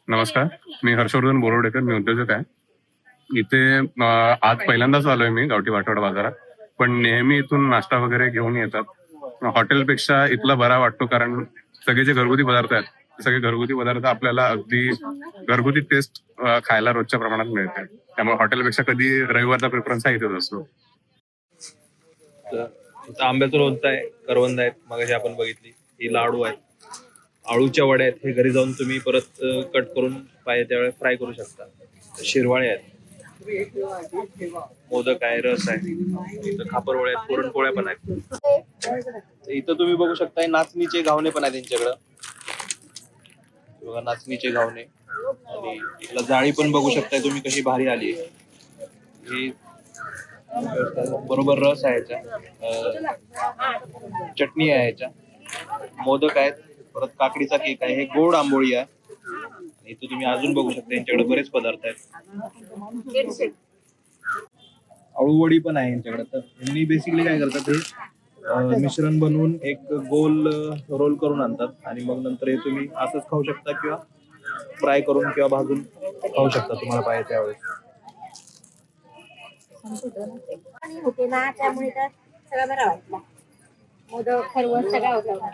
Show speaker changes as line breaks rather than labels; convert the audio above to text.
नमस्कार. मी हर्षवर्धन बोरवडेकर. मी उद्योजक आहे. इथे आज पहिल्यांदाच आलोय मी गावठी वाटवड बाजारात. पण नेहमी इथून नाश्ता वगैरे घेऊन येतात. हॉटेलपेक्षा इथला बरा वाटतो, कारण सगळे जे घरगुती पदार्थ आहेत, ते सगळे घरगुती पदार्थ आपल्याला अगदी घरगुती टेस्ट खायला रोजच्या प्रमाणात मिळते. त्यामुळे हॉटेलपेक्षा कधी रविवारचा प्रेफरन्स हा इथेच असतो.
इथं आंब्याचं लोणचं आहे, करवंद आहेत, मगाशी आपण बघितली, ही लाडू आहेत, आळूच्या वड्या आहेत. हे घरी जाऊन तुम्ही परत कट करून पाहिजे त्यावेळेस फ्राय करू शकता. शिरवाळे आहेत, मोदक आहे, रस आहे, इथं खापरवड्या आहेत, पुरणपोळ्या पण आहेत. इथं तुम्ही बघू शकता नाचणीचे घावणे पण आहेत त्यांच्याकडं. बघा, नाचणीचे घावणे. आणि इथला जाळी पण बघू शकताय तुम्ही कशी भारी आली आहे. ही बरोबर रस आहे याच्या, चटणी आहे याच्या, मोदक आहेत, परत काकडीचा केक आहे, हे गोड आंबोळी आहे. इथं तुम्ही अजून बघू शकता यांच्याकडे बरेच पदार्थ आहेत. अळूवडी पण आहे यांच्याकडे. तर यांनी बेसिकली काय करतात, हे मिश्रण बनवून एक गोल रोल करून आणतात आणि मग नंतर हे तुम्ही असंच खाऊ शकता किंवा फ्राय करून किंवा भाजून खाऊ शकता तुम्हाला पाहिजे त्यावेळेस.
होते ना, त्यामुळे तर सगळं बरं वाटलं. मोदक खरवस सगळं होतं.